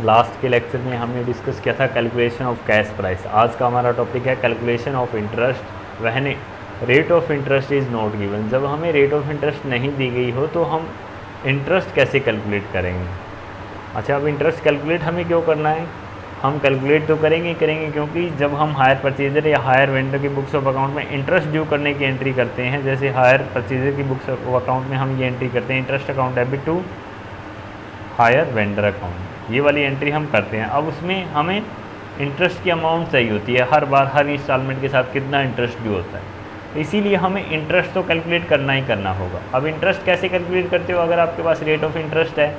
Last के lecture में हमने डिस्कस किया था कैलकुलेशन ऑफ कैश प्राइस। आज का हमारा टॉपिक है calculation of interest when rate of interest is not given. जब हमें रेट ऑफ इंटरेस्ट नहीं दी गई हो तो हम इंटरेस्ट कैसे कैलकुलेट करेंगे। अच्छा, अब इंटरेस्ट कैलकुलेट हमें क्यों करना है? हम कैलकुलेट तो करेंगे क्योंकि जब हम हायर परचेजर या हायर वेंडर की बुक्स ऑफ अकाउंट में इंटरेस्ट ड्यू करने की एंट्री करते हैं, जैसे हायर परचेजर की बुक्स ऑफ अकाउंट में हम ये एंट्री करते हैं, interest account debit to hire vendor account, ये वाली एंट्री हम करते हैं। अब उसमें हमें इंटरेस्ट की अमाउंट चाहिए होती है, हर बार हर इंस्टॉलमेंट के साथ कितना इंटरेस्ट ड्यू होता है, तो इसीलिए हमें इंटरेस्ट तो कैलकुलेट करना ही करना होगा। अब इंटरेस्ट कैसे कैलकुलेट करते हो? अगर आपके पास रेट ऑफ इंटरेस्ट है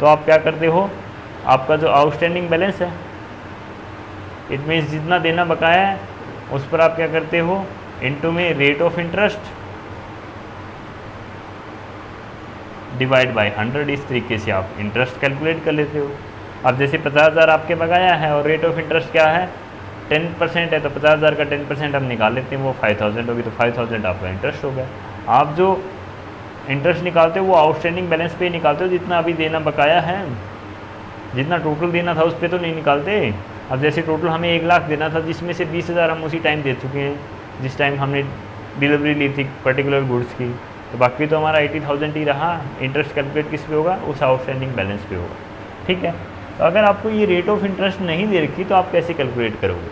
तो आप क्या करते हो, आपका जो आउटस्टैंडिंग बैलेंस है, इट मीन्स जितना देना बकाया है उस पर आप क्या करते हो, इनटू में rate of interest divide by 100। इस तरीके से आप इंटरेस्ट कैलकुलेट कर लेते हो। अब जैसे 50,000 आपके बकाया है और रेट ऑफ इंटरेस्ट क्या है 10% है, तो 50,000 का 10% हम निकाल लेते हैं, वो 5,000 होगी, तो 5,000 आपका इंटरेस्ट हो गया। आप जो इंटरेस्ट निकालते हो वो आउटस्टैंडिंग बैलेंस पे निकालते हो, जितना अभी देना बकाया है, जितना टोटल देना था उस पर तो नहीं निकालते। अब जैसे टोटल हमें 1 लाख देना था, जिसमें से 20,000 हम उसी टाइम दे चुके हैं जिस टाइम हमने डिलीवरी ली थी पर्टिकुलर गुड्स की, तो बाकी तो हमारा 80,000 ही रहा। इंटरेस्ट कैलकुलेट किस पे होगा, उस आउटस्टैंडिंग बैलेंस पे होगा। ठीक है, तो अगर आपको ये रेट ऑफ इंटरेस्ट नहीं दे रखी तो आप कैसे कैलकुलेट करोगे?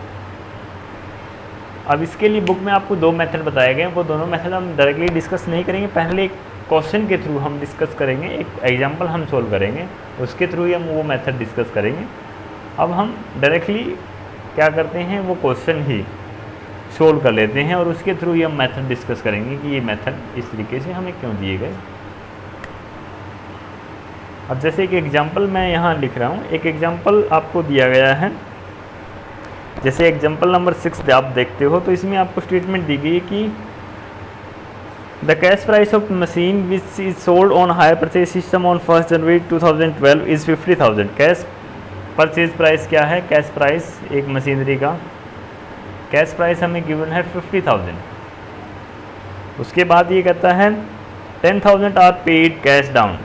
अब इसके लिए बुक में आपको 2 मेथड बताए गए हैं, वो दोनों मेथड हम डायरेक्टली डिस्कस नहीं करेंगे। पहले एक क्वेश्चन के थ्रू हम डिस्कस करेंगे, एक एग्जाम्पल हम सोल्व करेंगे, उसके थ्रू ही हम वो मेथड डिस्कस करेंगे। अब हम डायरेक्टली क्या करते हैं, वो क्वेश्चन ही सोल्व कर लेते हैं और उसके थ्रू ही हम मेथड डिस्कस करेंगे कि ये मेथड इस तरीके से हमें क्यों दिए गए। अब जैसे एक एग्जाम्पल मैं यहाँ लिख रहा हूँ, एक एग्जाम्पल आपको दिया गया है, जैसे एग्जाम्पल नंबर 6 आप देखते हो, तो इसमें आपको स्टेटमेंट दी गई है कि the cash price of machine which is sold on hire purchase system on 1 January 2012 is 50,000। Cash purchase price क्या है? कैश प्राइस एक मशीनरी का कैश प्राइस हमें गिवन है 50,000। उसके बाद ये कहता है 10,000 are paid cash down.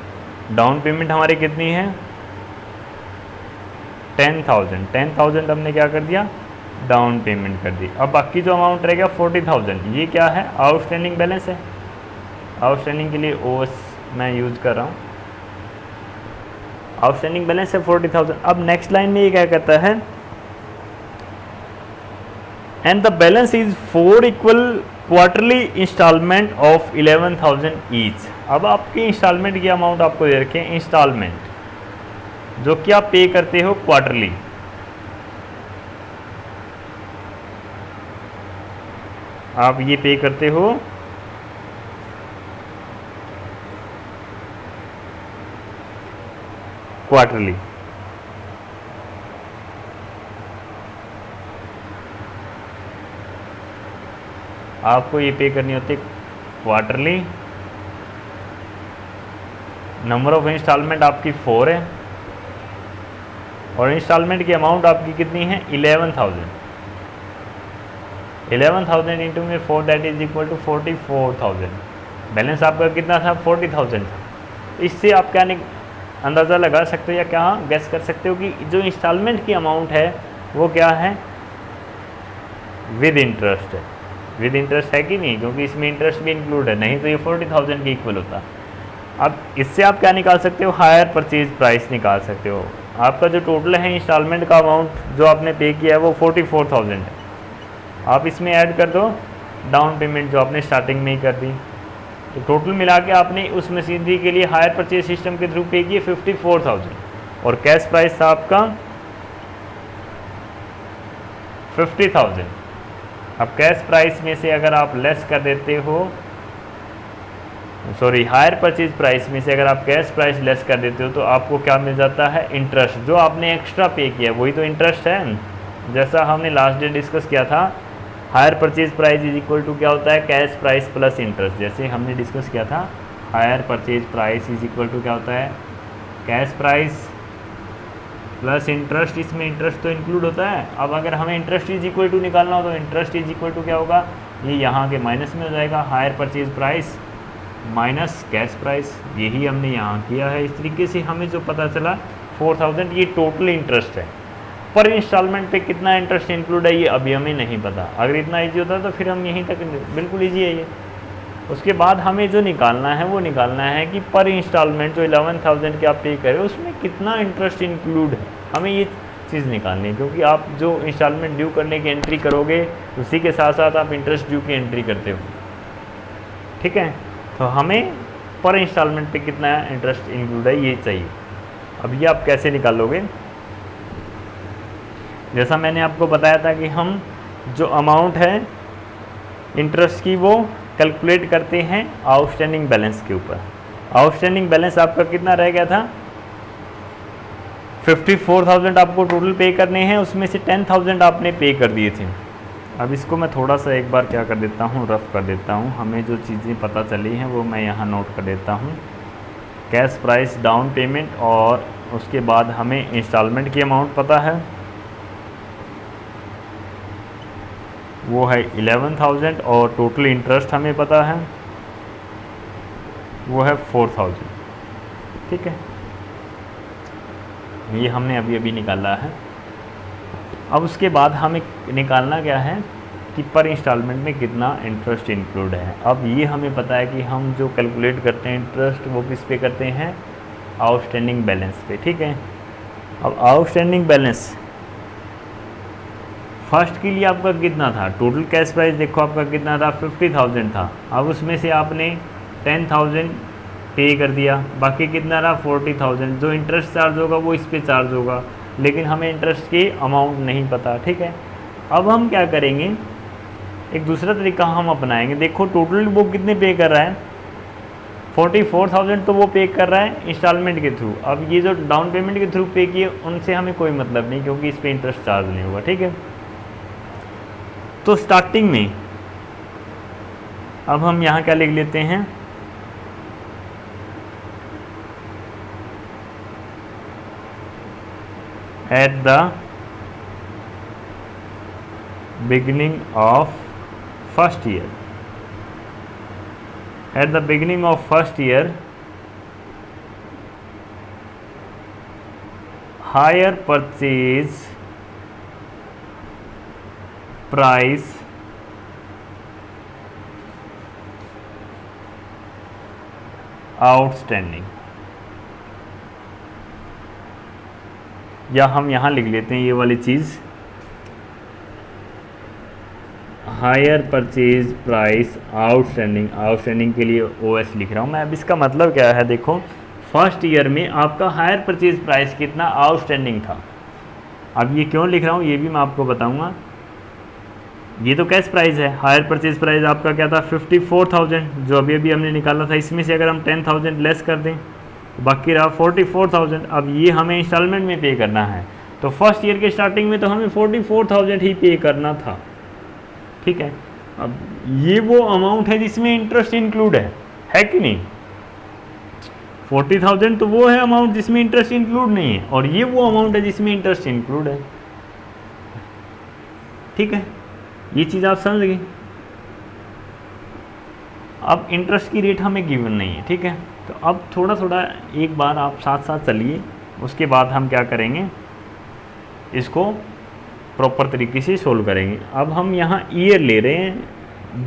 Down payment हमारी कितनी है? 10,000। 10,000 हमने क्या कर दिया, डाउन पेमेंट कर दी। अब बाकी जो अमाउंट रहेगा 40,000, ये क्या है, आउटस्टैंडिंग बैलेंस है। आउटस्टैंडिंग के लिए ओएस मैं यूज़ कर रहा हूँ, आउटस्टैंडिंग बैलेंस है 40,000। अब नेक्स्ट लाइन में ये क्या कहता है, and the balance is 4 equal quarterly instalment of 11,000 each. अब आपकी इंस्टॉलमेंट की अमाउंट आपको दे रखे हैं, इंस्टॉलमेंट जो कि आप पे करते हो क्वार्टरली। आप ये पे करते हो क्वार्टरली। आपको ये पे करनी होती है क्वार्टरली। नंबर ऑफ इंस्टॉलमेंट आपकी 4 है और इंस्टॉलमेंट की अमाउंट आपकी कितनी है 11,000। 11,000 इंटू में 4 that is equal to 44,000। Balance आपका कितना था 40,000 था। इससे आप क्या अंदाज़ा लगा सकते हो या क्या गैस कर सकते हो कि जो इंस्टॉलमेंट की अमाउंट है वो क्या है, विद इंटरेस्ट है। विद इंटरेस्ट है कि नहीं, क्योंकि इसमें इंटरेस्ट भी इंक्लूड है, नहीं तो ये 40,000 के इक्वल होता। अब इससे आप क्या निकाल सकते हो, हायर परचेज प्राइस निकाल सकते हो। आपका जो टोटल है इंस्टॉलमेंट का अमाउंट जो आपने पे किया है वो 44,000 है। आप इसमें ऐड कर दो डाउन पेमेंट जो आपने स्टार्टिंग में ही कर दी, तो टोटल मिला के आपने उस मशीनरी के लिए हायर परचेज सिस्टम के थ्रू पे किए 54,000 और कैश प्राइस था आपका 50,000। अब कैश प्राइस में से अगर आप लेस कर देते हो, सॉरी हायर परचेज प्राइस में से अगर आप कैश प्राइस लेस कर देते हो तो आपको क्या मिल जाता है, इंटरेस्ट। जो आपने एक्स्ट्रा पे किया वही तो इंटरेस्ट है। जैसा हमने लास्ट डे डिस्कस किया था, hire purchase price is equal to क्या होता है, कैश प्राइस प्लस इंटरेस्ट। जैसे हमने डिस्कस किया था, hire purchase price is equal to क्या होता है, कैश प्राइस प्लस इंटरेस्ट। इसमें इंटरेस्ट तो इंक्लूड होता है। अब अगर हमें इंटरेस्ट इज इक्वल टू निकालना हो तो इंटरेस्ट इज इक्वल टू क्या होगा, ये यहाँ के माइनस में हो जाएगा, higher purchase price minus cash price. यही हमने यहाँ किया है। इस तरीके से हमें जो पता चला 54,000 ये टोटल इंटरेस्ट है। पर इंस्टॉलमेंट पे कितना इंटरेस्ट इंक्लूड है ये अभी हमें नहीं पता। अगर इतना ईजी होता तो फिर हम यहीं तक, बिल्कुल ईजी है ये। उसके बाद हमें जो निकालना है वो निकालना है कि पर इंस्टॉलमेंट जो 11,000 के आप पे करें उसमें कितना इंटरेस्ट इंक्लूड है, हमें ये चीज़ निकालनी है। क्योंकि आप जो इंस्टॉलमेंट ड्यू करने की एंट्री करोगे उसी के साथ साथ आप इंटरेस्ट ड्यू की एंट्री करते हो, ठीक है। तो हमें पर इंस्टॉलमेंट पे कितना इंटरेस्ट इंक्लूड है ये चाहिए। अब ये आप कैसे निकालोगे, जैसा मैंने आपको बताया था कि हम जो अमाउंट है इंटरेस्ट की वो कैलकुलेट करते हैं आउटस्टैंडिंग बैलेंस के ऊपर। आउटस्टैंडिंग बैलेंस आपका कितना रह गया था, 54,000 आपको टोटल पे करने हैं, उसमें से 10,000 आपने पे कर दिए थे। अब इसको मैं थोड़ा सा एक बार क्या कर देता हूँ, रफ कर देता हूँ। हमें जो चीज़ें पता चली हैं वो मैं यहाँ नोट कर देता हूँ। कैश प्राइस, डाउन पेमेंट, और उसके बाद हमें इंस्टॉलमेंट की अमाउंट पता है वो है 11,000, और टोटल इंटरेस्ट हमें पता है वो है 4,000, ठीक है। ये हमने अभी अभी निकाला है। अब उसके बाद हमें निकालना क्या है कि पर इंस्टॉलमेंट में कितना इंटरेस्ट इंक्लूड है। अब ये हमें पता है कि हम जो कैलकुलेट करते हैं इंटरेस्ट वो किस पे करते हैं, आउटस्टैंडिंग बैलेंस पे, ठीक है। अब आउटस्टैंडिंग बैलेंस फर्स्ट के लिए आपका कितना था, टोटल कैश प्राइस देखो आपका कितना था, 50,000 था। अब उसमें से आपने 10,000 पे कर दिया, बाकी कितना रहा 40,000। जो इंटरेस्ट चार्ज होगा वो इस पे चार्ज होगा, लेकिन हमें इंटरेस्ट की अमाउंट नहीं पता, ठीक है। अब हम क्या करेंगे, एक दूसरा तरीका हम अपनाएंगे। देखो टोटल वो कितने पे कर रहा है, 44,000 तो वो पे कर रहा है इंस्टॉलमेंट के थ्रू। अब ये जो डाउन पेमेंट के थ्रू पे किए उनसे हमें कोई मतलब नहीं, क्योंकि इस पर इंटरेस्ट चार्ज नहीं होगा, ठीक है। तो स्टार्टिंग में अब हम यहाँ क्या लिख लेते हैं, at the beginning of first year, at the beginning of first year, higher purchase price outstanding, या हम यहाँ लिख लेते हैं ये वाली चीज़, hire purchase price outstanding. Outstanding के लिए OS लिख रहा हूँ मैं। अब इसका मतलब क्या है, देखो फर्स्ट ईयर में आपका हायर परचेज प्राइस कितना आउटस्टैंडिंग था। अब ये क्यों लिख रहा हूँ ये भी मैं आपको बताऊँगा। ये तो कैश प्राइस है, हायर परचेज प्राइस आपका क्या था 54,000 जो अभी अभी हमने निकाला था। इसमें से अगर हम 10,000 लेस कर दें बाकी रहा 44,000। अब ये हमें इंस्टॉलमेंट में पे करना है, तो फर्स्ट ईयर के स्टार्टिंग में तो हमें 44,000 ही पे करना था, ठीक है। अब ये वो अमाउंट है जिसमें इंटरेस्ट इंक्लूड है कि नहीं। 40,000 तो वो है अमाउंट जिसमें इंटरेस्ट इंक्लूड नहीं है, और ये वो अमाउंट है जिसमें इंटरेस्ट इंक्लूड है, ठीक है। ये चीज़ आप समझ गए। अब इंटरेस्ट की रेट हमें गिवन नहीं है, ठीक है। तो अब थोड़ा थोड़ा एक बार आप साथ साथ चलिए, उसके बाद हम क्या करेंगे, इसको प्रॉपर तरीके से सोल्व करेंगे। अब हम यहाँ ईयर ले रहे हैं,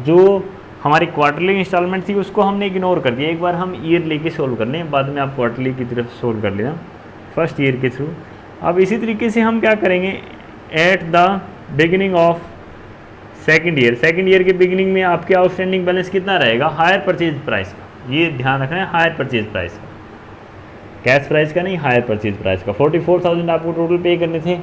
जो हमारी क्वार्टरली इंस्टॉलमेंट थी उसको हमने इग्नोर कर दिया। एक बार हम ईयर लेके सोल्व कर लें, बाद में आप क्वार्टरली की तरफ सोल्व कर लेना फर्स्ट ईयर के थ्रू। अब इसी तरीके से हम क्या करेंगे, at the beginning of second year के बिगिनिंग में आपके आउटस्टैंडिंग बैलेंस कितना रहेगा, हायर परचेज प्राइस का। ये ध्यान रखना है, हायर परचेज प्राइस का, कैश प्राइस का नहीं, हायर परचेज प्राइस का। 44,000 आपको टोटल पे करने थे,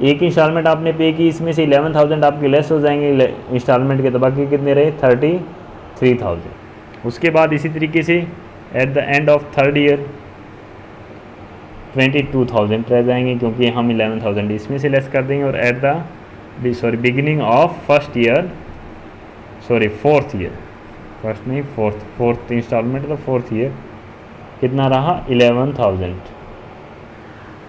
एक इंस्टॉलमेंट आपने पे की, इसमें से 11,000 आपके लेस हो जाएंगे इंस्टॉलमेंट के, तो बाकी कितने रहे 33,000। उसके बाद इसी तरीके से at the end of third year 22,000 रह जाएंगे, क्योंकि हम 11,000 इसमें से लेस कर देंगे। और at the beginning of fourth year, first नहीं फोर्थ इंस्टॉलमेंट, तो फोर्थ ईयर कितना रहा 11,000।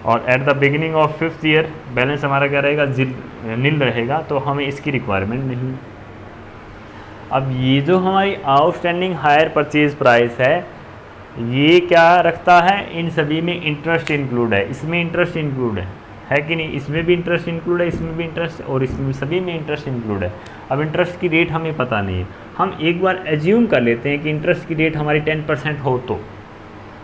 और at the beginning of fifth year balance हमारा क्या रहेगा, नील रहेगा, तो हमें इसकी रिक्वायरमेंट नहीं। अब ये जो हमारी आउटस्टैंडिंग हायर परचेज प्राइस है ये क्या रखता है, इन सभी में इंटरेस्ट इंक्लूड है, इसमें इंटरेस्ट इंक्लूड है कि नहीं, इसमें भी इंटरेस्ट इंक्लूड है, इसमें भी इंटरेस्ट, और इसमें सभी में इंटरेस्ट इंक्लूड है। अब इंटरेस्ट की रेट हमें पता नहीं है, हम एक बार एज्यूम कर लेते हैं कि इंटरेस्ट की रेट हमारी 10% हो, तो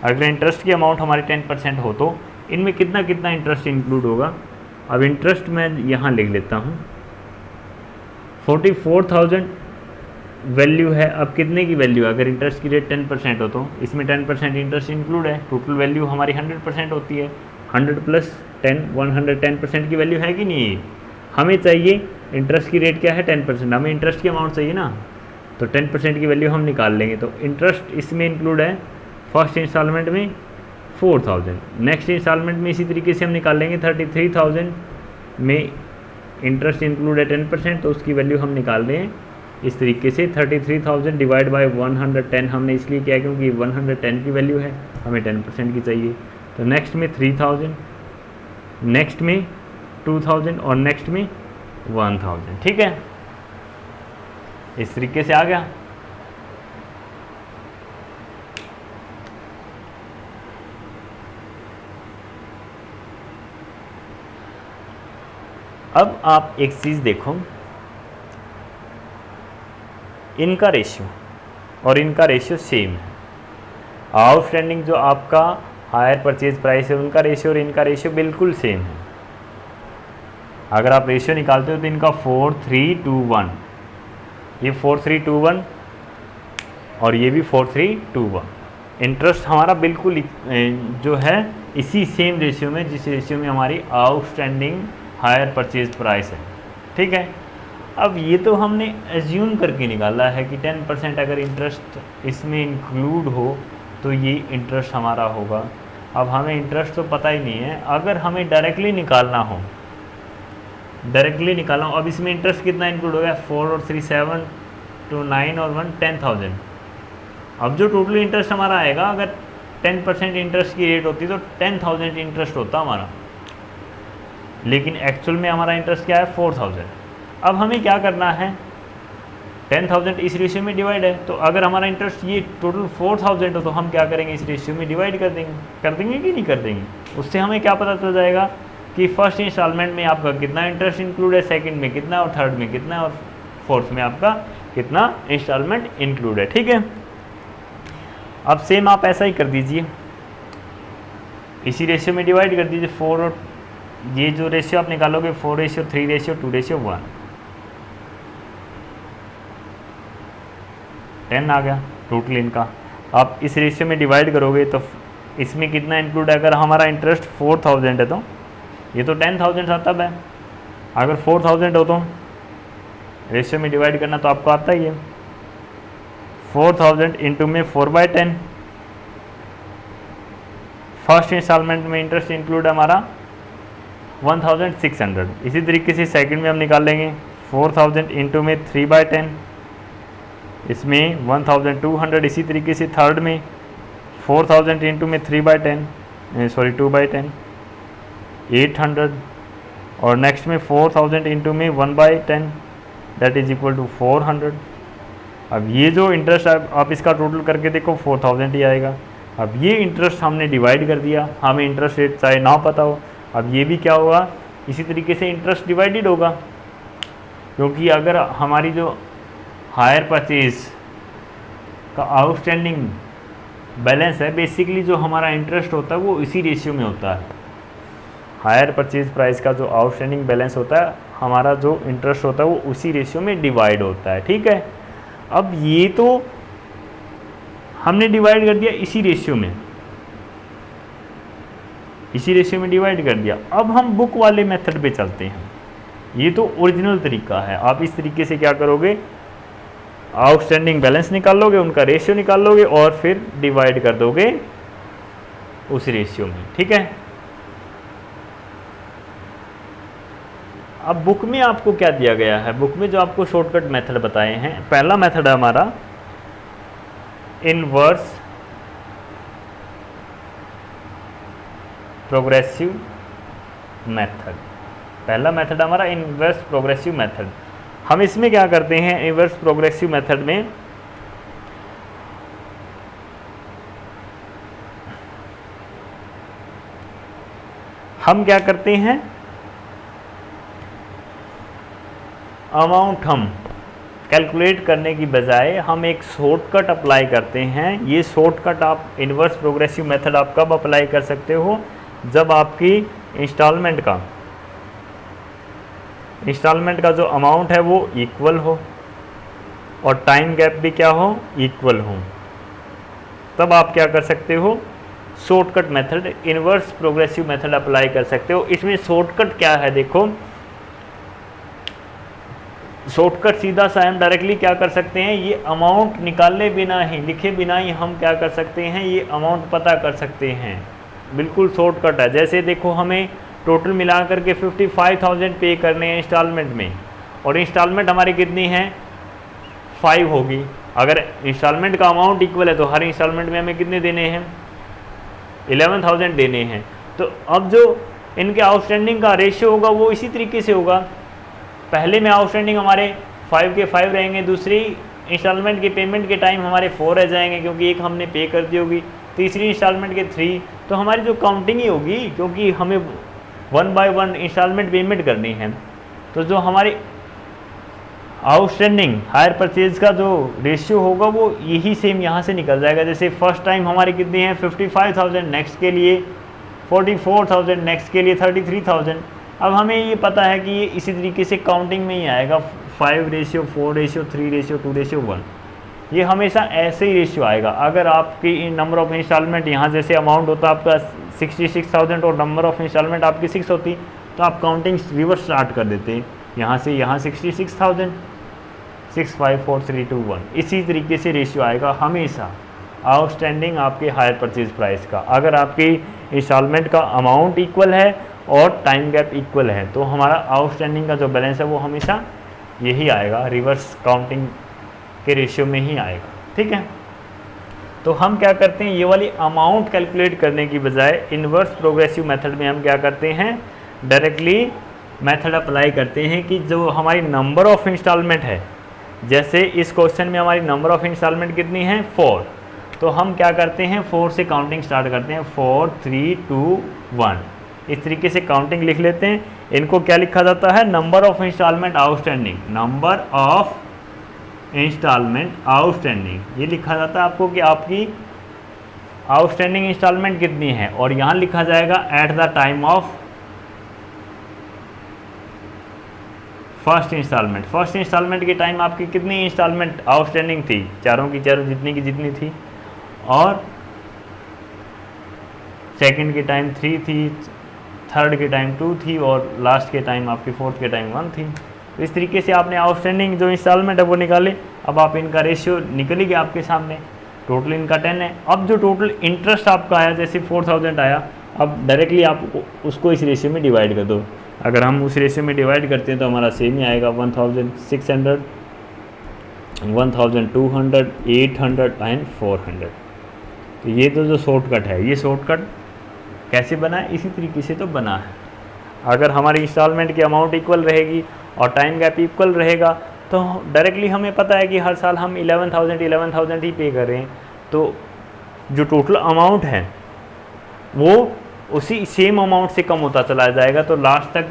अगर इंटरेस्ट की अमाउंट हमारी 10% हो तो इनमें कितना कितना इंटरेस्ट इंक्लूड होगा। अब इंटरेस्ट मैं यहाँ लिख लेता हूँ, 44,000 वैल्यू है। अब कितने की वैल्यू है, अगर इंटरेस्ट की रेट 10% हो तो इसमें 10% इंटरेस्ट इंक्लूड है, टोटल वैल्यू हमारी 100% होती है। 100 + 10 110% की वैल्यू है कि नहीं। हमें चाहिए इंटरेस्ट की रेट क्या है 10%, हमें इंटरेस्ट की अमाउंट चाहिए ना, तो 10% की वैल्यू हम निकाल लेंगे। तो इंटरेस्ट इसमें इंक्लूड है फर्स्ट इंस्टॉलमेंट में 4,000, नेक्स्ट इंस्टॉलमेंट में इसी तरीके से हम निकाल लेंगे 33,000 में इंटरेस्ट इंक्लूड है 10%, तो उसकी वैल्यू हम निकाल रहे हैं इस तरीके से 33,000 डिवाइड बाय 110 हमने इसलिए किया क्योंकि 110 की वैल्यू है, हमें 10% की चाहिए। तो नेक्स्ट में 3,000, नेक्स्ट में 2,000 और नेक्स्ट में 1,000। ठीक है, इस तरीके से आ गया। अब आप एक चीज़ देखो, इनका रेशियो और इनका रेशियो सेम है। आउटस्टैंडिंग जो आपका हायर परचेज प्राइस है उनका रेशियो और इनका रेशियो बिल्कुल सेम है। अगर आप रेशियो निकालते हो तो इनका 4,3,2,1, ये 4,3,2,1 और ये भी 4,3,2,1। इंटरेस्ट हमारा बिल्कुल जो है इसी सेम रेशियो में, जिस रेशियो में हमारी आउटस्टैंडिंग हायर परचेज प्राइस है। ठीक है, अब ये तो हमने एज्यूम करके निकाला है कि 10% अगर इंटरेस्ट इसमें इंक्लूड हो तो ये इंटरेस्ट हमारा होगा। अब हमें इंटरेस्ट तो पता ही नहीं है, अगर हमें डायरेक्टली निकालना हो, अब इसमें इंटरेस्ट कितना इंक्लूड हो गया, 4 और 3 7 2 9 और 1 10,000। अब जो टोटल इंटरेस्ट हमारा आएगा, अगर 10% इंटरेस्ट की रेट होती तो 10,000 इंटरेस्ट होता हमारा, लेकिन एक्चुअल में हमारा इंटरेस्ट क्या है 4,000। अब हमें क्या करना है, 10,000 इस रेशियो में डिवाइड है, तो अगर हमारा इंटरेस्ट ये टोटल 4,000 हो तो हम क्या करेंगे, इस रेशियो में डिवाइड कर देंगे कि नहीं कर देंगे। उससे हमें क्या पता चल जाएगा कि फर्स्ट इंस्टॉलमेंट में आपका कितना इंटरेस्ट इंक्लूड है, सेकंड में कितना और थर्ड में कितना और फोर्थ में आपका कितना इंस्टॉलमेंट इंक्लूड है। ठीक है, अब सेम आप ऐसा ही कर दीजिए, इसी रेशियो में डिवाइड कर दीजिए। 4 और ये जो रेशियो आप निकालोगे 4:3:2:1, 10 आ गया टोटल इनका। आप इस रेशियो में डिवाइड करोगे तो इसमें कितना इंक्लूड है, अगर हमारा इंटरेस्ट 4,000 है तो ये तो 10,000 था तब है, अगर 4,000 हो तो रेशियो में डिवाइड करना तो आपको आता ही है। 4,000 इंटू में 4/10, फर्स्ट इंस्टॉलमेंट में इंटरेस्ट इंक्लूड है हमारा 1,600। इसी तरीके से सेकंड में हम निकाल लेंगे 4,000 इंटू में 3/10, इसमें 1,200। इसी तरीके से थर्ड में 4,000 इंटू में 2/10 800, और नेक्स्ट में 4,000 इंटू में 1/10 दैट इज इक्वल टू 400। अब ये जो इंटरेस्ट आप इसका टोटल करके देखो 4,000 ही आएगा। अब ये इंटरेस्ट हमने डिवाइड कर दिया, हमें इंटरेस्ट रेट चाहे ना पता हो। अब ये भी क्या होगा, इसी तरीके से इंटरेस्ट डिवाइडेड होगा, क्योंकि अगर हमारी जो हायर परचेज का आउटस्टैंडिंग बैलेंस है, बेसिकली जो हमारा इंटरेस्ट होता है वो इसी रेशियो में होता है। हायर परचेज प्राइस का जो आउटस्टैंडिंग बैलेंस होता है, हमारा जो इंटरेस्ट होता है वो उसी रेशियो में डिवाइड होता है। ठीक है, अब ये तो हमने डिवाइड कर दिया इसी रेशियो में डिवाइड कर दिया। अब हम बुक वाले मेथड पे चलते हैं, ये तो ओरिजिनल तरीका है। आप इस तरीके से क्या करोगे, आउटस्टैंडिंग बैलेंस निकाल लोगे, उनका रेशियो निकाल लोगे और फिर डिवाइड कर दोगे उस रेशियो में। ठीक है, अब बुक में आपको क्या दिया गया है, बुक में जो आपको शॉर्टकट मेथड बताए हैं, पहला मेथड है हमारा इनवर्स प्रोग्रेसिव मेथड। पहला मेथड हमारा इनवर्स प्रोग्रेसिव मेथड। हम इसमें क्या करते हैं, इनवर्स प्रोग्रेसिव मेथड में हम क्या करते हैं, अमाउंट हम कैलकुलेट करने की बजाय हम एक शॉर्टकट अप्लाई करते हैं। ये शॉर्टकट आप इन्वर्स प्रोग्रेसिव मेथड आप कब अप्लाई कर सकते हो, जब आपकी इंस्टॉलमेंट का जो अमाउंट है वो इक्वल हो और टाइम गैप भी क्या हो, इक्वल हो। तब आप क्या कर सकते हो, shortcut method, inverse progressive method apply कर सकते हो। इसमें शॉर्टकट क्या है, देखो शॉर्टकट सीधा सा हम डायरेक्टली क्या कर सकते हैं, ये अमाउंट निकाले बिना ही, लिखे बिना ही हम क्या कर सकते हैं, ये अमाउंट पता कर सकते हैं। बिल्कुल शॉर्टकट है। जैसे देखो हमें टोटल मिला करके 55,000 पे करने हैं इंस्टॉलमेंट में, और इंस्टॉलमेंट हमारी कितनी है, 5 होगी। अगर इंस्टॉलमेंट का अमाउंट इक्वल है तो हर इंस्टॉलमेंट में हमें कितने देने हैं, 11,000 देने हैं। तो अब जो इनके आउटस्टैंडिंग का रेशियो होगा वो इसी तरीके से होगा। पहले में आउटस्टैंडिंग हमारे 5 के 5 रहेंगे, दूसरी इंस्टॉलमेंट के पेमेंट के टाइम हमारे 4 रह जाएंगे क्योंकि एक हमने पे कर दी होगी, तीसरी इंस्टॉलमेंट के 3। तो हमारी जो काउंटिंग ही होगी, क्योंकि हमें 1 बाय 1 इंस्टॉलमेंट पेमेंट करनी है, तो जो हमारी आउटस्टैंडिंग हायर परचेज का जो रेशियो होगा वो यही सेम यहाँ से निकल जाएगा। जैसे फर्स्ट टाइम हमारी कितनी है 55,000, नेक्स्ट के लिए 44,000, नेक्स्ट के लिए 33,000। अब हमें ये पता है कि ये इसी तरीके से काउंटिंग में ही आएगा, 5:4:3:2:1। ये हमेशा ऐसे ही रेशियो आएगा। अगर आपकी नंबर ऑफ़ इंस्टॉलमेंट यहाँ जैसे अमाउंट होता आपका 66,000 और नंबर ऑफ़ इंस्टॉलमेंट आपकी 6 होती, तो आप काउंटिंग रिवर्स स्टार्ट कर देते, यहाँ से यहाँ 66,000, 6, 5, 4, 3, 2, 1। इसी तरीके से रेशियो आएगा हमेशा आउटस्टैंडिंग आपके हायर परचेज प्राइस का। अगर आपकी इंस्टॉलमेंट का अमाउंट इक्वल है और टाइम गैप इक्वल है तो हमारा आउटस्टैंडिंग का जो बैलेंस है वो हमेशा यही आएगा, रिवर्स काउंटिंग के रेशियो में ही आएगा। ठीक है, तो हम क्या करते हैं, ये वाली अमाउंट कैलकुलेट करने की बजाय इन्वर्स प्रोग्रेसिव मेथड में हम क्या करते हैं, डायरेक्टली मेथड अप्लाई करते हैं कि जो हमारी नंबर ऑफ़ इंस्टॉलमेंट है, जैसे इस क्वेश्चन में हमारी नंबर ऑफ़ इंस्टॉलमेंट कितनी है 4, तो हम क्या करते हैं 4 से काउंटिंग स्टार्ट करते हैं, 4, 3, 2, 1। इस तरीके से काउंटिंग लिख लेते हैं। इनको क्या लिखा जाता है, number of instalment outstanding, number of instalment outstanding ये लिखा जाता है आपको कि आपकी आउटस्टैंडिंग इंस्टॉलमेंट कितनी है, और यहाँ लिखा जाएगा at the time of first instalment. First instalment के टाइम आपकी कितनी इंस्टॉलमेंट आउटस्टैंडिंग थी, चारों की चारों जितनी की जितनी थी, और सेकंड के टाइम 3 थी, थर्ड के टाइम 2 थी, और लास्ट के टाइम आपकी फोर्थ के टाइम 1 थी। तो इस तरीके से आपने आउटस्टैंडिंग जो इंस्टॉलमेंट है वो निकाले। अब आप इनका रेशियो निकल ही गया आपके सामने, टोटल इनका 10 है। अब जो टोटल इंटरेस्ट आपका आया, जैसे 4,000 आया, अब डायरेक्टली आप उसको इस रेशियो में डिवाइड कर दो। अगर हम उस रेशियो में डिवाइड करते हैं तो हमारा सेम ही आएगा, 1,600, 1,200, 800 एंड 400। तो ये तो जो शॉर्टकट है, ये शॉर्टकट कैसे बना है, इसी तरीके से तो बना है। अगर हमारी इंस्टॉलमेंट की अमाउंट इक्वल रहेगी और टाइम गैप इक्वल रहेगा तो डायरेक्टली हमें पता है कि हर साल हम 11,000 ही पे कर रहे हैं, तो जो टोटल अमाउंट है वो उसी सेम अमाउंट से कम होता चला जाएगा। तो लास्ट तक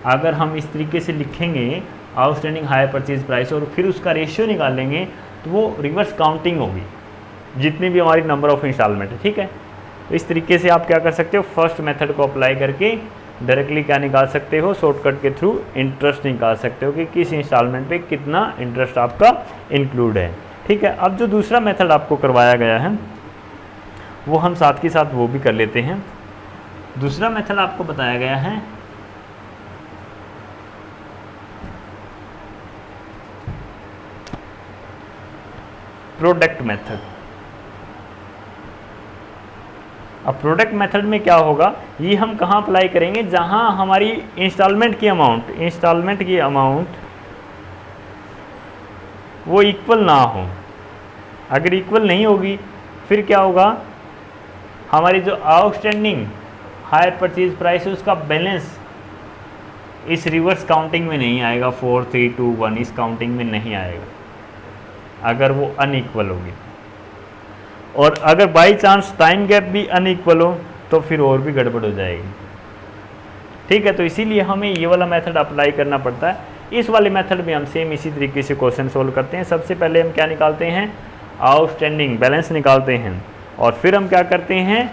अगर हम इस तरीके से लिखेंगे आउटस्टैंडिंग हायर परचेज प्राइस और फिर उसका रेशियो निकालेंगे तो वो रिवर्स काउंटिंग होगी जितनी भी हमारी नंबर ऑफ़ इंस्टॉलमेंट है। ठीक है, तो इस तरीके से आप क्या कर सकते हो, फर्स्ट मेथड को अप्लाई करके डायरेक्टली क्या निकाल सकते हो, शॉर्टकट के थ्रू इंटरेस्ट निकाल सकते हो कि किस इंस्टॉलमेंट पे कितना इंटरेस्ट आपका इंक्लूड है। ठीक है, अब जो दूसरा मेथड आपको करवाया गया है वो हम साथ के साथ वो भी कर लेते हैं। दूसरा मेथड आपको बताया गया है प्रोडक्ट मेथड। अब प्रोडक्ट मेथड में क्या होगा, ये हम कहाँ अप्लाई करेंगे, जहाँ हमारी इंस्टॉलमेंट की अमाउंट वो इक्वल ना हो। अगर इक्वल नहीं होगी फिर क्या होगा, हमारी जो आउटस्टैंडिंग हायर परचेज प्राइस है उसका बैलेंस इस रिवर्स काउंटिंग में नहीं आएगा, 4, 3, 2, 1 इस काउंटिंग में नहीं आएगा अगर वो अनइक्वल होगी। और अगर बाई चांस टाइम गैप भी अनइक्वल हो तो फिर और भी गड़बड़ हो जाएगी। ठीक है। तो इसीलिए हमें ये वाला मेथड अप्लाई करना पड़ता है। इस वाले मेथड में हम सेम इसी तरीके से क्वेश्चन सोल्व करते हैं। सबसे पहले हम क्या निकालते हैं, आउटस्टैंडिंग बैलेंस निकालते हैं, और फिर हम क्या करते हैं,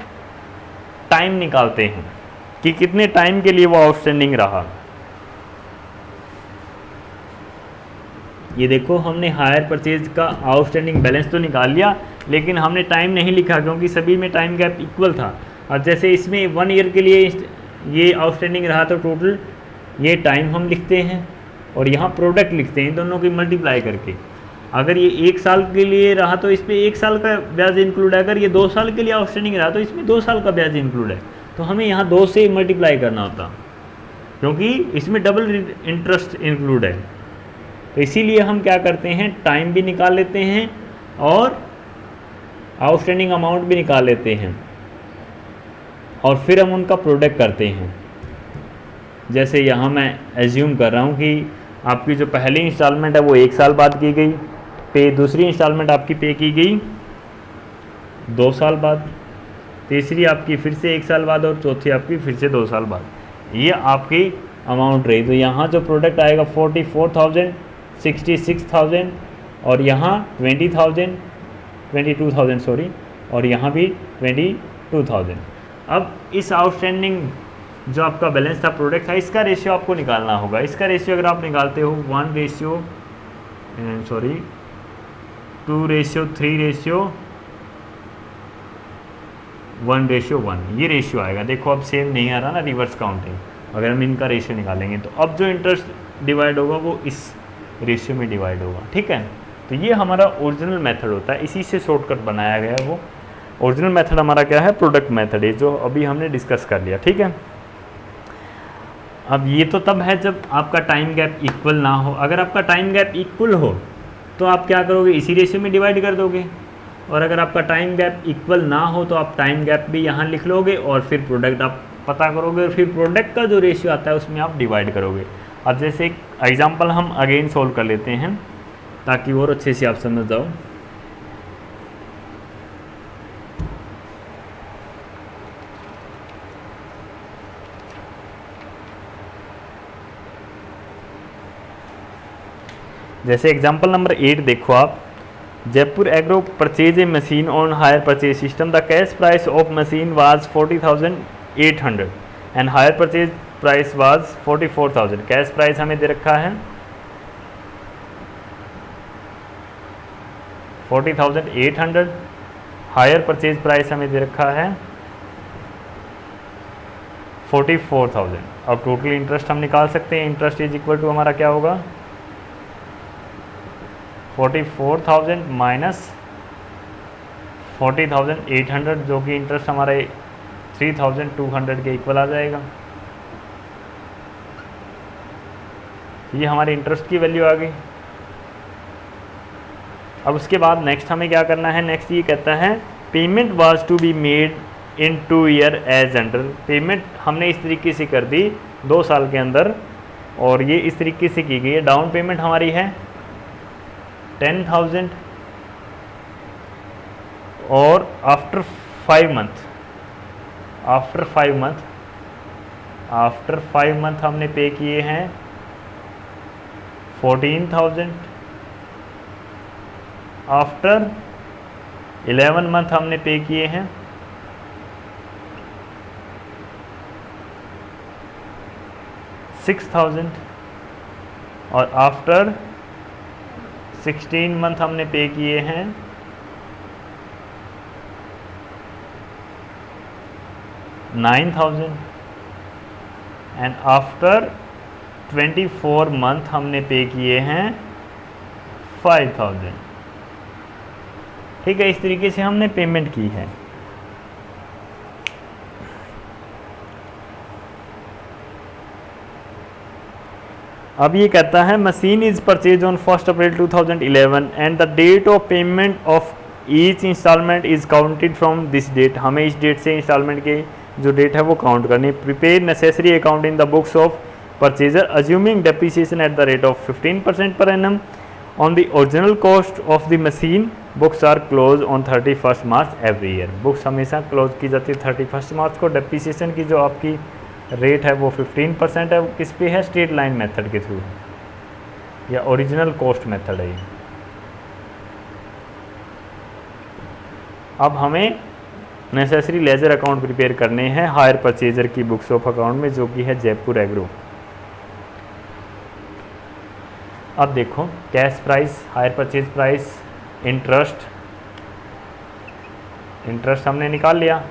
टाइम निकालते हैं कि कितने टाइम के लिए वो आउटस्टैंडिंग रहा। ये देखो हमने हायर परचेज का आउटस्टैंडिंग बैलेंस तो निकाल लिया, लेकिन हमने टाइम नहीं लिखा क्योंकि सभी में टाइम गैप इक्वल था। और जैसे इसमें 1 ईयर के लिए ये आउटस्टैंडिंग रहा तो टोटल ये टाइम हम लिखते हैं और यहाँ प्रोडक्ट लिखते हैं, दोनों की मल्टीप्लाई करके। अगर ये 1 साल के लिए रहा तो इसमें 1 साल का ब्याज इंक्लूड है, अगर ये 2 साल के लिए आउटस्टैंडिंग रहा तो इसमें 2 साल का ब्याज इंक्लूड है। तो हमें यहाँ 2 से मल्टीप्लाई करना होता क्योंकि इसमें डबल इंटरेस्ट इंक्लूड है। तो इसीलिए हम क्या करते हैं, टाइम भी निकाल लेते हैं और आउटस्टैंडिंग अमाउंट भी निकाल लेते हैं, और फिर हम उनका प्रोडक्ट करते हैं। जैसे यहाँ मैं एज्यूम कर रहा हूँ कि आपकी जो पहली इंस्टॉलमेंट है वो 1 साल बाद की गई पे, दूसरी इंस्टॉलमेंट आपकी पे की गई 2 साल बाद, तीसरी आपकी फिर से 1 साल बाद, और चौथी आपकी फिर से 2 साल बाद। ये आपकी अमाउंट रही। तो यहाँ जो प्रोडक्ट आएगा 44,000, 66,000, और यहाँ 22,000 सॉरी, और यहाँ भी 22,000। अब इस आउटस्टैंडिंग जो आपका बैलेंस था, प्रोडक्ट था, इसका रेशियो आपको निकालना होगा। इसका रेशियो अगर आप निकालते हो 2:3 रेशियो 1:1, ये रेशियो आएगा। देखो अब सेम नहीं आ रहा ना रिवर्स काउंटिंग, अगर हम इनका रेशियो निकालेंगे तो अब जो इंटरेस्ट डिवाइड होगा वो इस रेशियो में डिवाइड होगा। ठीक है, तो ये हमारा ओरिजिनल मेथड होता है, इसी से शॉर्टकट बनाया गया है। वो ओरिजिनल मेथड हमारा क्या है, प्रोडक्ट मेथड है, जो अभी हमने डिस्कस कर लिया। ठीक है, अब ये तो तब है जब आपका टाइम गैप इक्वल ना हो। अगर आपका टाइम गैप इक्वल हो तो आप क्या करोगे, इसी रेशियो में डिवाइड कर दोगे, और अगर आपका टाइम गैप इक्वल ना हो तो आप टाइम गैप भी यहाँ लिख लोगे, और फिर प्रोडक्ट आप पता करोगे, और फिर प्रोडक्ट का जो रेशियो आता है उसमें आप डिवाइड करोगे। अब जैसे एक एग्जांपल हम अगेन सोल्व कर लेते हैं ताकि और अच्छे से आप समझ जाओ। जैसे एग्जांपल नंबर 8 देखो आप, Jaipur agro purchase a machine on hire purchase system, the cash price of machine was 40,800 and higher purchase price was 44,000। Cash price हमें दे रखा है 40,800, हायर परचेज प्राइस हमें दे रखा है 44,000। अब टोटल इंटरेस्ट हम निकाल सकते हैं। इंटरेस्ट इज इक्वल टू हमारा क्या होगा, 44,000 माइनस 40,800, जो कि इंटरेस्ट हमारे 3,200 के इक्वल आ जाएगा। ये हमारे इंटरेस्ट की वैल्यू आ गई। अब उसके बाद नेक्स्ट हमें क्या करना है, नेक्स्ट ये कहता है payment was to be made in 2 year as under. Payment हमने इस तरीके से कर दी 2 साल के अंदर, और ये इस तरीके से की गई है। डाउन पेमेंट हमारी है 10,000, और आफ्टर 5 मंथ हमने पे किए हैं 14,000। आफ्टर 11 मंथ हमने पे किए हैं 6,000, और आफ्टर 16 मंथ हमने पे किए हैं 9,000, एंड आफ्टर 24 मंथ हमने पे किए हैं 5,000। ठीक है, इस तरीके से हमने पेमेंट की है। अब ये कहता है machine is purchase on 1 April 2011 and the date of payment of each instalment is counted from this date. हमें इस डेट से इंस्टॉलमेंट की जो डेट है वो काउंट करनी। Prepare necessary account in the books of purchaser assuming depreciation at the rate of 15% per annum on the original cost of the machine. Books are close on 31 March every year. Books हमेशा close की जाती है 31 मार्च को। Depreciation की जो आपकी rate है वो 15% है, किस पे है, स्ट्रेट लाइन मेथड के थ्रू है या ओरिजिनल कॉस्ट मेथड है ये। अब हमें नेसेसरी लेजर अकाउंट प्रिपेयर करने हैं हायर परचेजर की बुक्स ऑफ अकाउंट में, जो कि है जयपुर एग्रो। अब देखो cash price, higher purchase price, interest हमने निकाल लिया,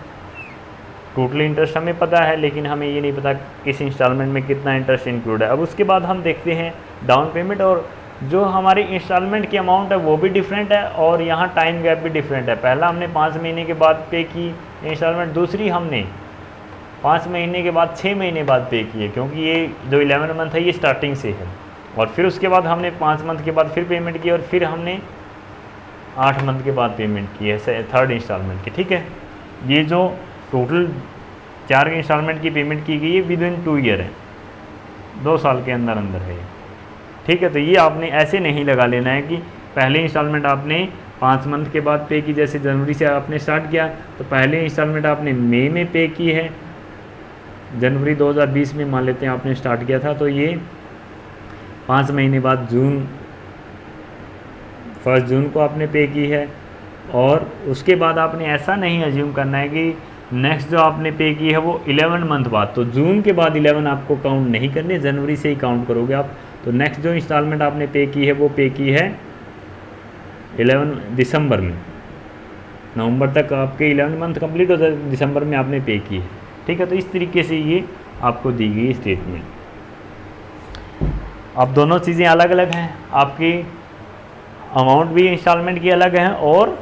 टोटल इंटरेस्ट हमें पता है, लेकिन हमें ये नहीं पता किस इंस्टॉलमेंट में कितना इंटरेस्ट इंक्लूड है। अब उसके बाद हम देखते हैं डाउन पेमेंट, और जो हमारी इंस्टॉलमेंट की अमाउंट है वो भी डिफरेंट है और यहाँ टाइम गैप भी डिफरेंट है। पहला हमने 5 महीने के बाद पे की इंस्टॉलमेंट, दूसरी हमने 5 महीने के बाद 6 महीने बाद पे की है, क्योंकि ये जो 11 मंथ है ये स्टार्टिंग से है। और फिर उसके बाद हमने 5 मंथ के बाद फिर पेमेंट की, और फिर हमने 8 मंथ के बाद पेमेंट की है थर्ड इंस्टॉलमेंट की। ठीक है, ये जो टोटल 4 इंस्टॉलमेंट की पेमेंट की गई है विद इन 2 ईयर है, 2 साल के अंदर अंदर है। ठीक है, तो ये आपने ऐसे नहीं लगा लेना है कि पहले इंस्टॉलमेंट आपने 5 मंथ के बाद पे की, जैसे जनवरी से आपने स्टार्ट किया तो पहले इंस्टॉलमेंट आपने मई में पे की है, जनवरी 2020 में मान लेते हैं आपने स्टार्ट किया था, तो ये 5 महीने बाद 1 जून को आपने पे की है। और उसके बाद आपने ऐसा नहीं अज्यूम करना है कि नेक्स्ट जो आपने पे की है वो 11 मंथ बाद, तो जून के बाद 11 आपको काउंट नहीं करने, जनवरी से ही काउंट करोगे आप। तो नेक्स्ट जो इंस्टॉलमेंट आपने पे की है वो पे की है 11 दिसंबर में, नवंबर तक आपके 11 मंथ कंप्लीट हो जाए, दिसंबर में आपने पे की है। ठीक है, तो इस तरीके से ये आपको दी गई स्टेटमेंट। अब दोनों चीज़ें अलग अलग हैं, आपकी अमाउंट भी इंस्टॉलमेंट की अलग है और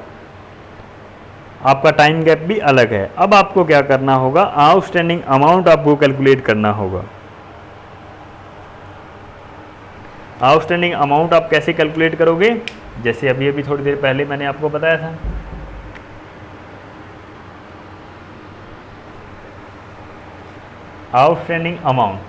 आपका टाइम गैप भी अलग है। अब आपको क्या करना होगा, आउटस्टैंडिंग अमाउंट आपको कैलकुलेट करना होगा। आउटस्टैंडिंग अमाउंट आप कैसे कैलकुलेट करोगे, जैसे अभी थोड़ी देर पहले मैंने आपको बताया था। आउटस्टैंडिंग अमाउंट,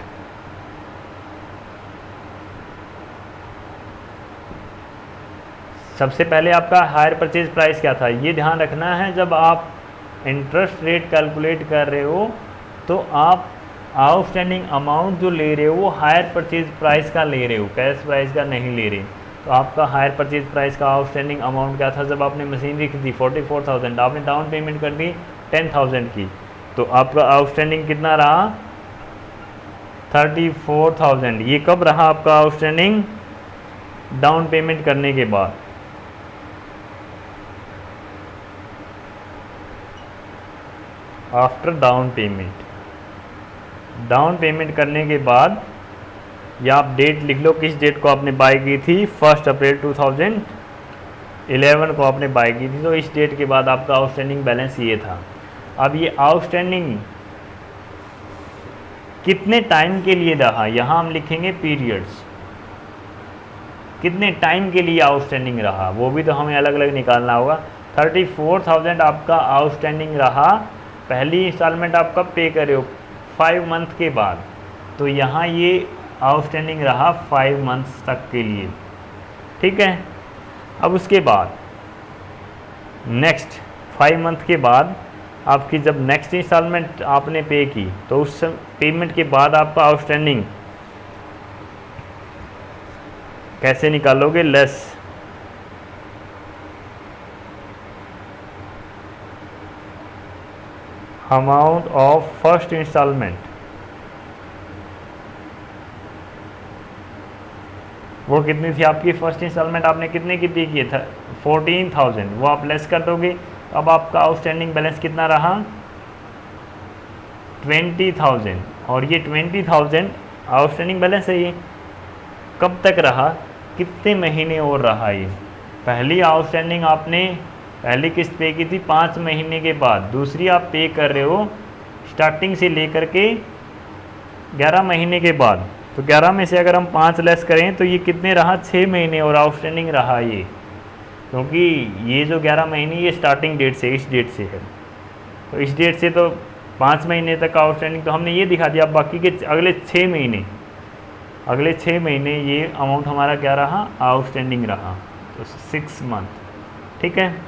सबसे पहले आपका हायर परचेज प्राइस क्या था, ये ध्यान रखना है। जब आप इंटरेस्ट रेट कैलकुलेट कर रहे हो तो आप आउटस्टैंडिंग अमाउंट जो ले रहे हो वो हायर परचेज प्राइस का ले रहे हो, कैश प्राइस का नहीं ले रहे। तो आपका हायर परचेज प्राइस का आउटस्टैंडिंग अमाउंट क्या था, जब आपने मशीनरी खरीदी 44,000, आपने डाउन पेमेंट कर दी 10,000 की, तो आपका आउटस्टैंडिंग कितना रहा 34,000। ये कब रहा आपका आउटस्टैंडिंग, डाउन पेमेंट करने के बाद। आफ्टर डाउन पेमेंट करने के बाद, या आप डेट लिख लो किस डेट को आपने बाय की थी, 1 अप्रैल 2011 को आपने बाय की थी, तो इस डेट के बाद आपका आउटस्टैंडिंग बैलेंस ये था। अब ये आउटस्टैंडिंग कितने टाइम के लिए रहा, यहाँ हम लिखेंगे पीरियड्स, कितने टाइम के लिए आउटस्टैंडिंग रहा वो भी तो हमें अलग अलग निकालना होगा। 34,000 आपका आउटस्टैंडिंग रहा, पहली इंस्टॉलमेंट आप कब पे कर रहे हो 5 मंथ के बाद, तो यहाँ ये आउटस्टैंडिंग रहा 5 मंथ्स तक के लिए। ठीक है, अब उसके बाद नेक्स्ट 5 मंथ के बाद आपकी जब नेक्स्ट इंस्टॉलमेंट आपने पे की, तो उस पेमेंट के बाद आपका आउटस्टैंडिंग कैसे निकालोगे, less amount of first instalment, वो कितनी थी आपकी फर्स्ट इंस्टॉलमेंट, आपने कितने की पे की था 14,000, वो आप लेस कर दोगे। अब आपका आउटस्टैंडिंग बैलेंस कितना रहा 20,000, और ये 20,000 आउटस्टैंडिंग बैलेंस है, ये कब तक रहा, कितने महीने और रहा। ये पहली आउटस्टैंडिंग आपने पहली किस्त पे की थी 5 महीने के बाद, दूसरी आप पे कर रहे हो स्टार्टिंग से लेकर के 11 महीने के बाद, तो 11 में से अगर हम 5 लेस करें तो ये कितने रहा 6 महीने और आउटस्टैंडिंग रहा ये, क्योंकि ये जो 11 महीने ये स्टार्टिंग डेट से, इस डेट से है, तो इस डेट से तो 5 महीने तक आउटस्टैंडिंग, तो हमने ये दिखा दिया। बाकी के अगले 6 महीने ये अमाउंट हमारा क्या रहा, आउटस्टैंडिंग रहा, तो 6 मंथ। ठीक है,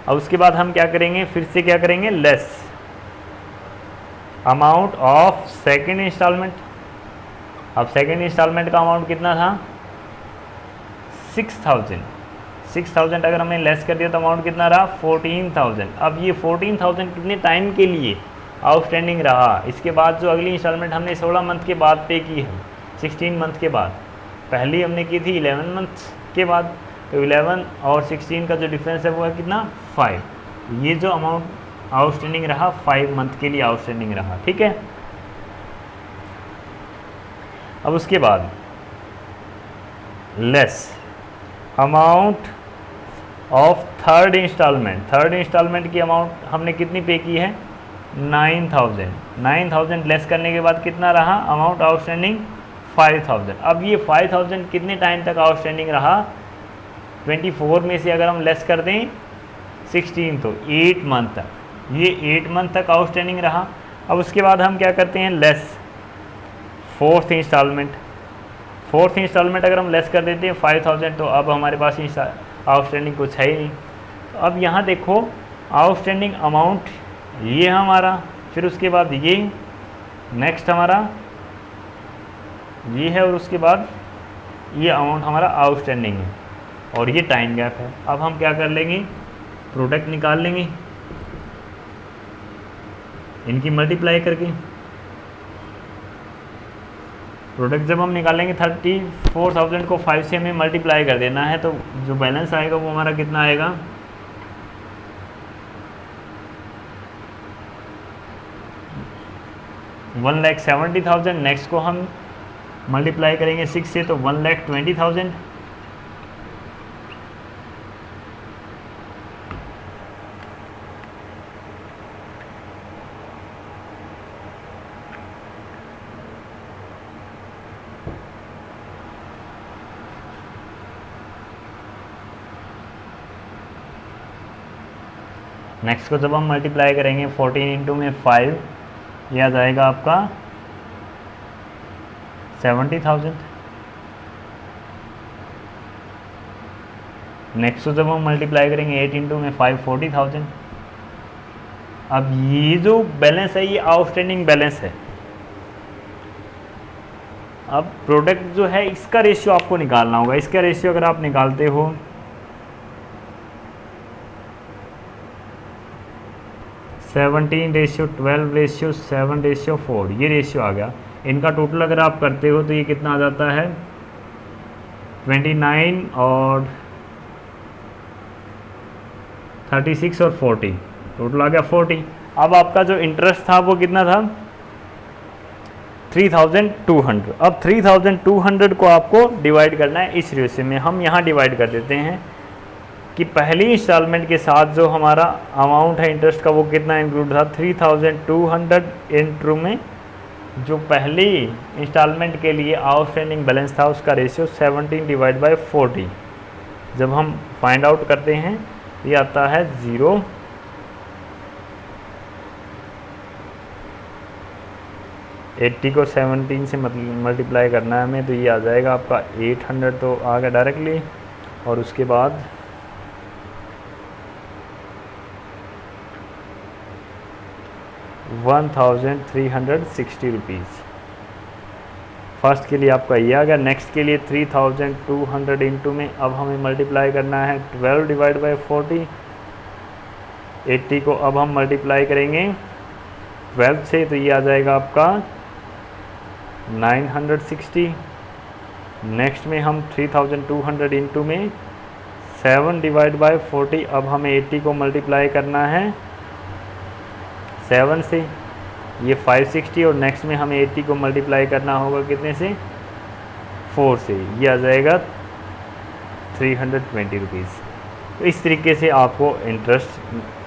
अब उसके बाद हम क्या करेंगे, फिर से क्या करेंगे, less amount of second instalment. अब सेकेंड इंस्टॉलमेंट का अमाउंट कितना था 6000। 6000 अगर हमने लेस कर दिया तो अमाउंट कितना रहा 14000। अब ये 14000 कितने टाइम के लिए आउटस्टैंडिंग रहा। इसके बाद जो अगली इंस्टॉलमेंट हमने 16 मंथ के बाद पे की है, 16 मंथ के बाद, पहली हमने की थी 11 मंथ के बाद, तो 11 और 16 का जो डिफरेंस है वो है कितना 5। ये जो अमाउंट आउटस्टैंडिंग रहा 5 मंथ के लिए आउटस्टैंडिंग रहा, ठीक है। अब उसके बाद less amount of third instalment. Third instalment की अमाउंट हमने कितनी पे की है 9000। 9000 लेस करने के बाद कितना रहा अमाउंट आउटस्टैंडिंग 5000। अब ये 5000 कितने टाइम तक आउटस्टैंडिंग रहा 24 में से अगर हम लेस कर दें 16 तो 8 मंथ तक, ये 8 मंथ तक आउटस्टैंडिंग रहा। अब उसके बाद हम क्या करते हैं less fourth instalment. Fourth instalment अगर हम लेस कर देते हैं 5000 तो अब हमारे पास आउटस्टैंडिंग कुछ है ही नहीं। तो अब यहाँ देखो आउटस्टैंडिंग अमाउंट ये हमारा, फिर उसके बाद ये नेक्स्ट हमारा ये है, और उसके बाद ये अमाउंट हमारा आउटस्टैंडिंग है और ये टाइम गैप है। अब हम क्या कर लेंगे प्रोडक्ट निकाल लेंगे इनकी मल्टीप्लाई करके। प्रोडक्ट जब हम निकालेंगे 34,000 को 5 से हमें मल्टीप्लाई कर देना है, तो जो बैलेंस आएगा वो हमारा कितना आएगा 1,70,000। नेक्स्ट को हम मल्टीप्लाई करेंगे 6 से तो 1,20,000। नेक्स्ट को जब हम मल्टीप्लाई करेंगे 14 इंटू में 5, यह आ जाएगा आपका 70,000। नेक्स्ट को जब हम मल्टीप्लाई करेंगे 8 इंटू में 5 40,000। अब ये जो बैलेंस है ये आउटस्टैंडिंग बैलेंस है। अब प्रोडक्ट जो है इसका रेशियो आपको निकालना होगा। इसका रेशियो अगर आप निकालते हो 17:12:7:4, ये रेशियो आ गया। इनका टोटल अगर आप करते हो तो ये कितना आ जाता है 29 और 36 और 40, टोटल आ गया 40। अब आपका जो इंटरेस्ट था वो कितना था 3200। अब 3200 को आपको डिवाइड करना है इस रेशियो में। हम यहाँ डिवाइड कर देते हैं कि पहली इंस्टॉलमेंट के साथ जो हमारा अमाउंट है इंटरेस्ट का वो कितना इंक्लूड था 3200 इंटू में जो पहली इंस्टॉलमेंट के लिए आउटस्टैंडिंग बैलेंस था उसका रेशियो 17/40। जब हम फाइंड आउट करते हैं ये आता है 0। एट्टी को 17 से मल्टीप्लाई करना है हमें, तो ये आ जाएगा आपका 800 तो आ गया डायरेक्टली, और उसके बाद 1360 रुपीज़। फर्स्ट के लिए आपका ये आ गया। नेक्स्ट के लिए 3200 इंटू में अब हमें मल्टीप्लाई करना है 12/40। 80 को अब हम मल्टीप्लाई करेंगे 12 से, तो ये आ जाएगा आपका 960। नेक्स्ट में हम 3200 इंटू में 7/40। अब हमें 80 को मल्टीप्लाई करना है 7 से, ये 560, और नेक्स्ट में हमें 80 को मल्टीप्लाई करना होगा कितने से 4 से, ये आ जाएगा 320 रुपीज़। तो इस तरीके से आपको इंटरेस्ट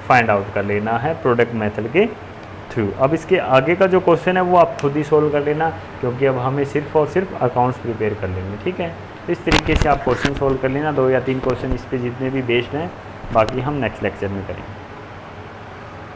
फाइंड आउट कर लेना है प्रोडक्ट मेथड के थ्रू। अब इसके आगे का जो क्वेश्चन है वो आप खुद ही सोल्व कर लेना, क्योंकि अब हमें सिर्फ और सिर्फ अकाउंट्स प्रिपेयर कर लेंगे, ठीक है। तो इस तरीके से आप क्वेश्चन सोल्व कर लेना। 2 या 3 क्वेश्चन इस पर जितने भी बेस्ड हैं, बाकी हम नेक्स्ट लेक्चर में करेंगे।